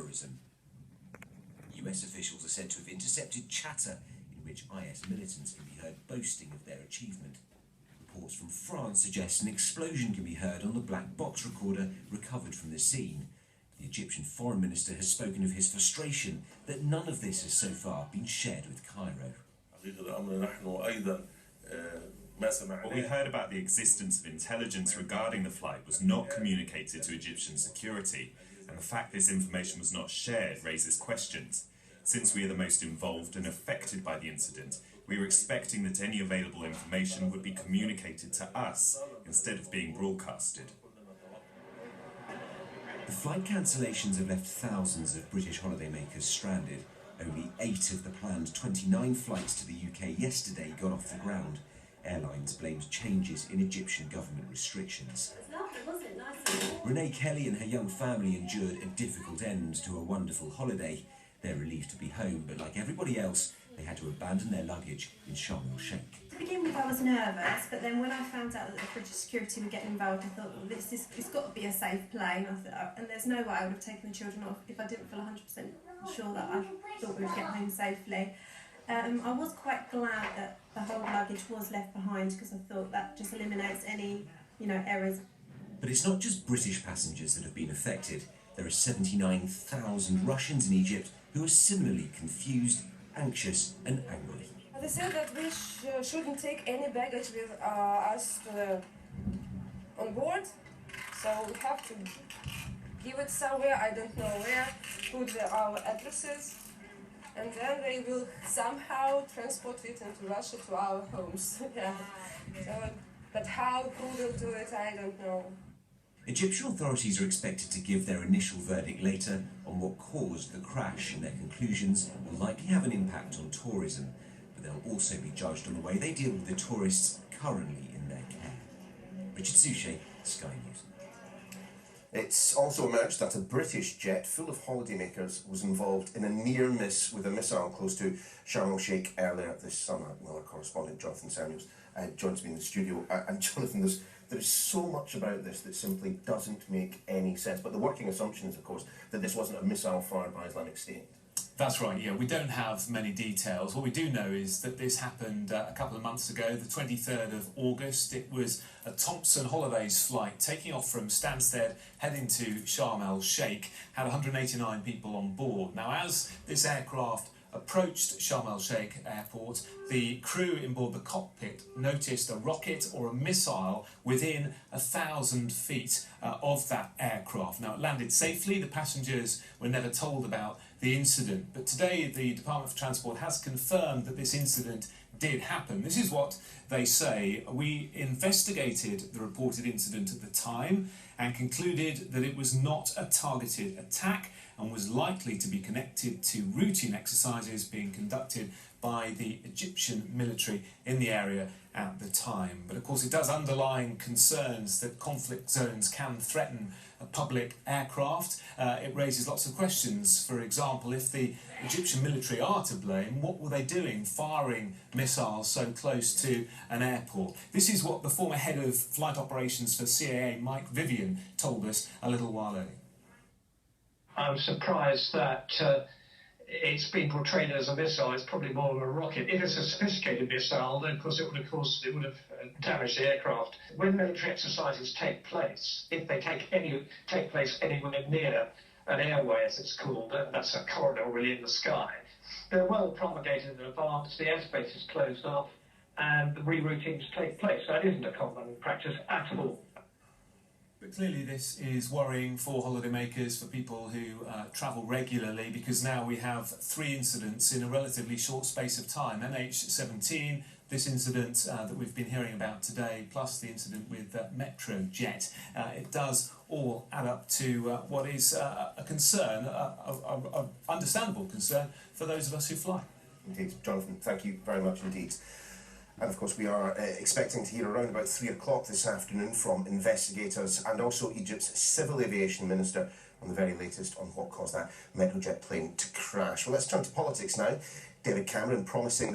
tourism. US officials are said to have intercepted chatter in which IS militants can be heard boasting of their achievement. Reports from France suggest an explosion can be heard on the black box recorder recovered from the scene. The Egyptian foreign minister has spoken of his frustration that none of this has so far been shared with Cairo. What we heard about the existence of intelligence regarding the flight was not communicated to Egyptian security, and the fact this information was not shared raises questions. Since we are the most involved and affected by the incident, we were expecting that any available information would be communicated to us instead of being broadcasted. The flight cancellations have left thousands of British holidaymakers stranded. Only 8 of the planned 29 flights to the UK yesterday got off the ground. Airlines blamed changes in Egyptian government restrictions. Renee Kelly and her young family endured a difficult end to a wonderful holiday. They're relieved to be home, but like everybody else, they had to abandon their luggage in Sharm el-Sheikh. To begin with, I was nervous, but then when I found out that the British security were getting involved, I thought, well, it's got to be a safe plane. And there's no way I would have taken the children off if I didn't feel 100% sure that I thought we would get home safely. I was quite glad that the whole luggage was left behind, because I thought that just eliminates any, errors. But it's not just British passengers that have been affected. There are 79,000 Russians in Egypt who are similarly confused, anxious and angry. They said that we shouldn't take any baggage with us on board, so we have to give it somewhere, I don't know where, put our addresses, and then they will somehow transport it into Russia to our homes. Yeah. So, but how, who will do it, I don't know. Egyptian authorities are expected to give their initial verdict later on what caused the crash, and their conclusions will likely have an impact on tourism, but they'll also be judged on the way they deal with the tourists currently in their care. Richard Suchet, Sky News. It's also emerged that a British jet full of holidaymakers was involved in a near miss with a missile close to Sharm el-Sheikh earlier this summer. Well, our correspondent Jonathan Samuels joins me in the studio. And Jonathan, there's so much about this that simply doesn't make any sense. But the working assumption is, of course, that this wasn't a missile fired by Islamic State. That's right, yeah. We don't have many details. What we do know is that this happened a couple of months ago, the 23rd of August. It was a Thomson Holidays flight taking off from Stansted, heading to Sharm el-Sheikh, had 189 people on board. Now, as this aircraft approached Sharm el-Sheikh airport, the crew in board the cockpit noticed a rocket or a missile within 1,000 feet of that aircraft. Now, it landed safely. The passengers were never told about the incident, but today the Department for Transport has confirmed that this incident did happen. This is what they say. We investigated the reported incident at the time and concluded that it was not a targeted attack and was likely to be connected to routine exercises being conducted by the Egyptian military in the area at the time. But of course it does underline concerns that conflict zones can threaten a public aircraft. It raises lots of questions. For example, if the Egyptian military are to blame, what were they doing firing missiles so close to an airport? This is what the former head of flight operations for CAA, Mike Vivian, told us a little while earlier. I'm surprised that it's been portrayed as a missile. It's probably more of a rocket. If it's a sophisticated missile, then of course it would have damaged the aircraft. When military exercises take place, if they take place anywhere near an airway, as it's called, that's a corridor really in the sky, they're well promulgated in advance. The airspace is closed off, and the reroutings take place. That isn't a common practice at all. But clearly this is worrying for holidaymakers, for people who travel regularly, because now we have 3 incidents in a relatively short space of time. MH17, this incident that we've been hearing about today, plus the incident with Metrojet. It does all add up to what is a concern, a understandable concern for those of us who fly. Indeed. Jonathan, thank you very much indeed. And of course we are expecting to hear around about 3 o'clock this afternoon from investigators and also Egypt's Civil Aviation Minister on the very latest on what caused that Metrojet plane to crash. Well, let's turn to politics now. David Cameron promising